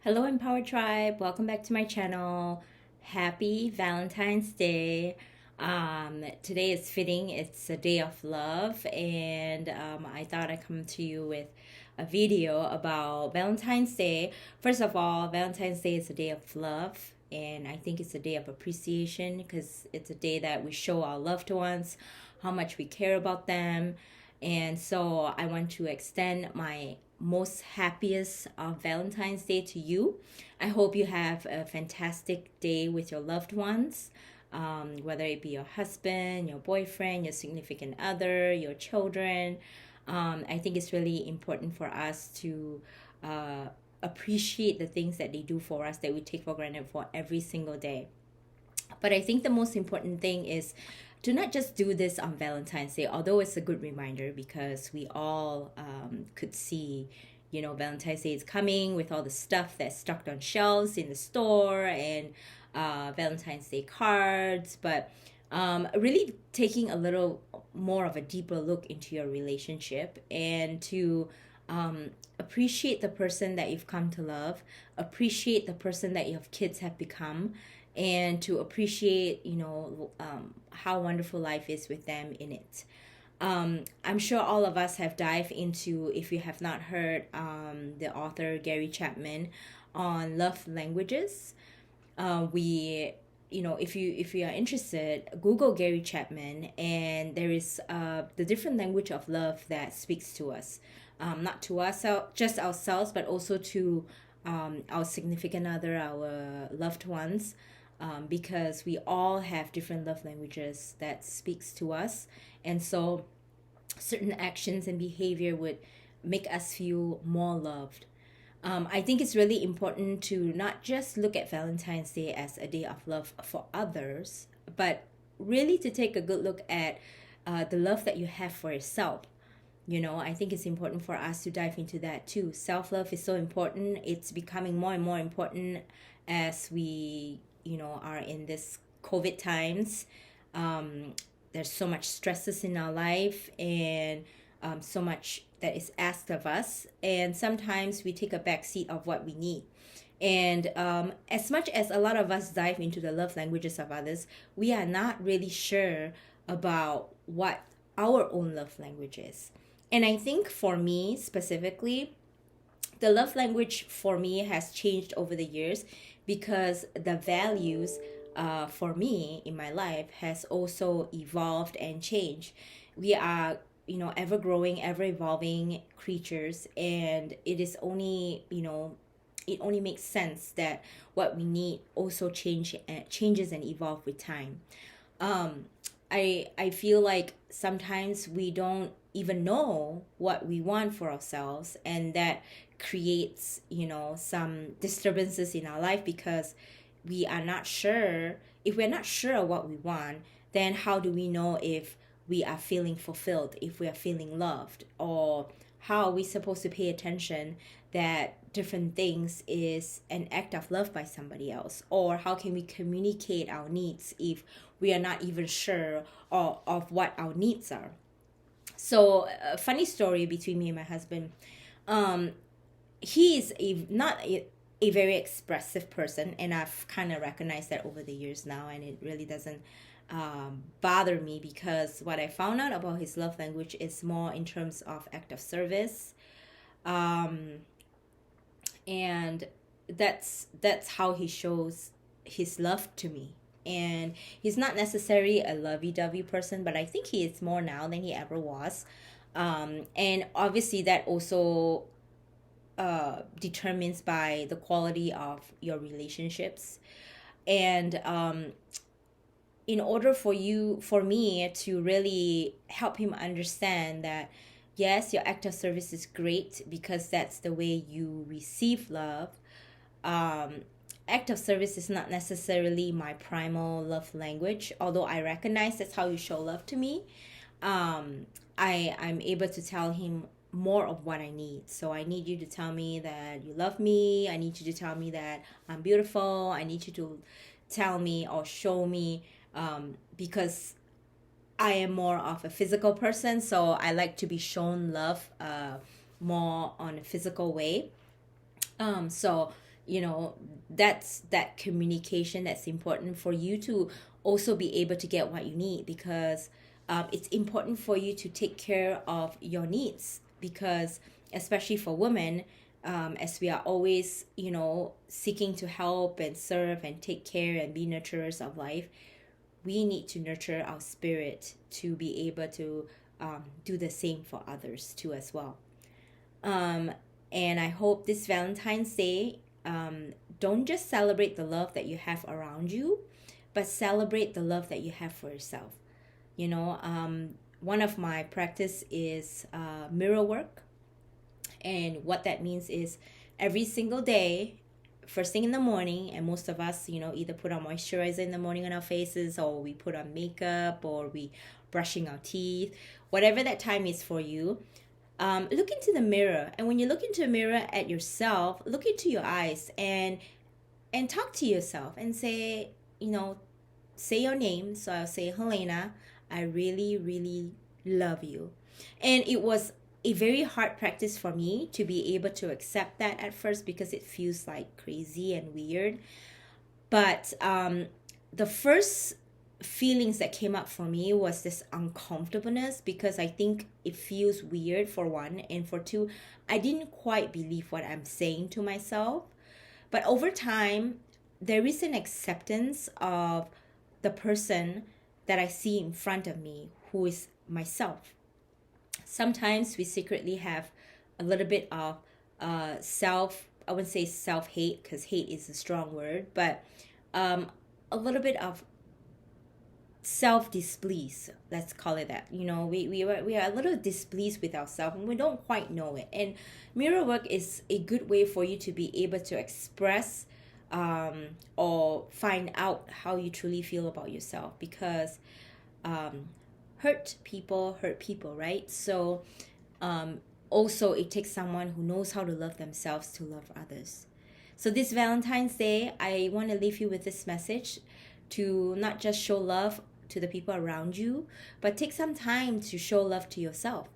Hello, Empower Tribe. Welcome back to my channel. Happy Valentine's Day. Today is fitting. It's a day of love, and I thought I'd come to you with a video about Valentine's Day. First of all, Valentine's Day is a day of love, and I think it's a day of appreciation because it's a day that we show our loved ones how much we care about them. And so I want to extend my most happiest of Valentine's Day to you. I hope you have a fantastic day with your loved ones, whether it be your husband, your boyfriend, your significant other, your children. I think it's really important for us to appreciate the things that they do for us that we take for granted for every single day. But I think the most important thing is to not just do this on Valentine's Day, although it's a good reminder because we all could see, Valentine's Day is coming with all the stuff that's stocked on shelves in the store and Valentine's Day cards. But really taking a little more of a deeper look into your relationship and to appreciate the person that you've come to love, appreciate the person that your kids have become, and to appreciate, how wonderful life is with them in it. I'm sure all of us have dived into, if you have not heard, the author Gary Chapman on love languages. If you are interested, Google Gary Chapman, and there is the different language of love that speaks to us, not to us, just ourselves, but also to our significant other, our loved ones, because we all have different love languages that speaks to us, and so certain actions and behavior would make us feel more loved. I think it's really important to not just look at Valentine's Day as a day of love for others, but really to take a good look at the love that you have for yourself. I think it's important for us to dive into that too. Self love is so important. It's becoming more and more important as we, are in this COVID times. There's so much stresses in our life, and so much that is asked of us, and sometimes we take a back seat of what we need. And as much as a lot of us dive into the love languages of others, we are not really sure about what our own love language is. And I think for me specifically, the love language for me has changed over the years because the values for me in my life has also evolved and changed. We are, ever growing, ever evolving creatures, and it is only, it only makes sense that what we need also changes and evolve with time. um, I feel like sometimes we don't even know what we want for ourselves, and that creates, some disturbances in our life because we are not sure. If we're not sure what we want, then how do we know if we are feeling fulfilled, if we are feeling loved, or how are we supposed to pay attention that different things is an act of love by somebody else? Or how can we communicate our needs if we are not even sure of what our needs are? So a funny story between me and my husband. um he is a very expressive person, and I've kind of recognized that over the years now, and it really doesn't bother me because what I found out about his love language is more in terms of act of service. um and that's how he shows his love to me. And he's not necessarily a lovey-dovey person, but I think he is more now than he ever was. And obviously that also determines by the quality of your relationships. And in order for me to really help him understand that yes, your act of service is great because that's the way you receive love. um, Act of service is not necessarily my primal love language, although I recognize that's how you show love to me. I'm able to tell him more of what I need. So I need you to tell me that you love me. I need you to tell me that I'm beautiful. I need you to tell me or show me, because I am more of a physical person. So I like to be shown love more on a physical way. So that's that communication that's important for you to also be able to get what you need, because it's important for you to take care of your needs, because especially for women, as we are always seeking to help and serve and take care and be nurturers of life, we need to nurture our spirit to be able to do the same for others too as well. And I hope this Valentine's Day, don't just celebrate the love that you have around you, but celebrate the love that you have for yourself. One of my practice is mirror work. And what that means is every single day, first thing in the morning, and most of us, either put on moisturizer in the morning on our faces, or we put on makeup, or we brushing our teeth, whatever that time is for you. Look into the mirror, and when you look into a mirror at yourself, look into your eyes and talk to yourself and say, say your name. So I'll say, Helena, I really, really love you. And it was a very hard practice for me to be able to accept that at first, because it feels like crazy and weird. But the first feelings that came up for me was this uncomfortableness, because I think it feels weird, for one, and for two, I didn't quite believe what I'm saying to myself. But over time, there is an acceptance of the person that I see in front of me, who is myself. Sometimes we secretly have a little bit of I wouldn't say self-hate, because hate is a strong word, but a little bit of self-displeased, let's call it that. We are a little displeased with ourselves, and we don't quite know it. And mirror work is a good way for you to be able to express or find out how you truly feel about yourself, because hurt people, right? So also it takes someone who knows how to love themselves to love others. So this Valentine's Day, I want to leave you with this message, to not just show love to the people around you, but take some time to show love to yourself.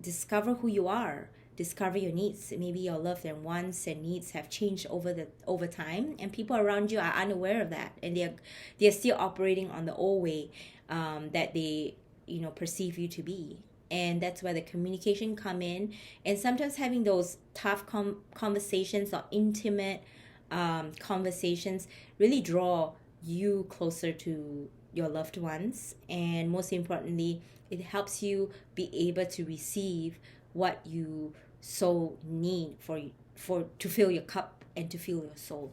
Discover who you are, discover your needs. Maybe your loved wants and needs have changed over time, and people around you are unaware of that, and they're still operating on the old way that they perceive you to be. And that's where the communication come in, and sometimes having those tough conversations or intimate conversations really draw you closer to your loved ones. And most importantly, it helps you be able to receive what you so need for to fill your cup and to fill your soul.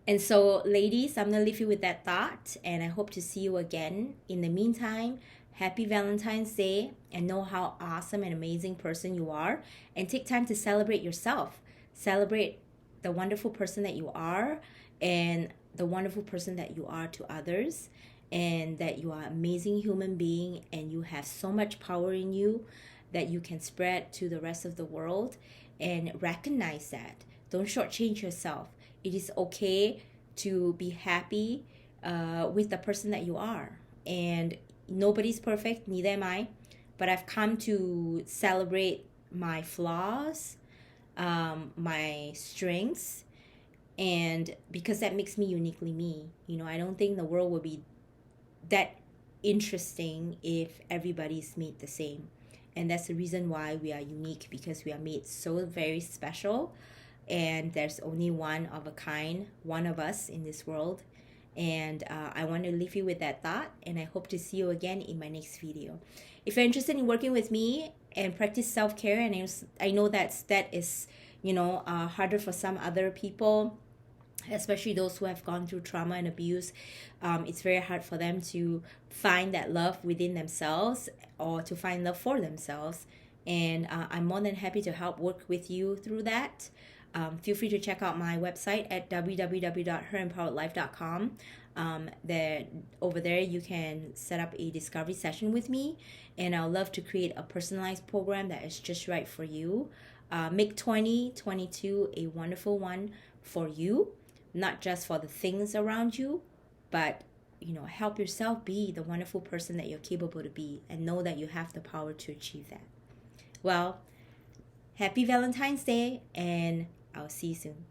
And so, ladies, I'm going to leave you with that thought, and I hope to see you again. In the meantime, happy Valentine's Day, and know how awesome and amazing person you are, and take time to celebrate yourself. Celebrate the wonderful person that you are, and the wonderful person that you are to others, and that you are an amazing human being, and you have so much power in you that you can spread to the rest of the world. And recognize that. Don't shortchange yourself. It is okay to be happy with the person that you are. And nobody's perfect, neither am I. But I've come to celebrate my flaws, my strengths, and because that makes me uniquely me. I don't think the world would be that interesting if everybody's made the same. And that's the reason why we are unique, because we are made so very special. And there's only one of a kind, one of us in this world. And I want to leave you with that thought, and I hope to see you again in my next video. If you're interested in working with me and practice self-care, and I know that is harder for some other people, especially those who have gone through trauma and abuse. It's very hard for them to find that love within themselves, or to find love for themselves. And I'm more than happy to help work with you through that. Feel free to check out my website at www.herempoweredlife.com. Over there you can set up a discovery session with me, and I'll love to create a personalized program that is just right for you. Make 2022 a wonderful one for you, not just for the things around you, but help yourself be the wonderful person that you're capable to be, and know that you have the power to achieve that. Well, happy Valentine's Day, and I'll see you soon.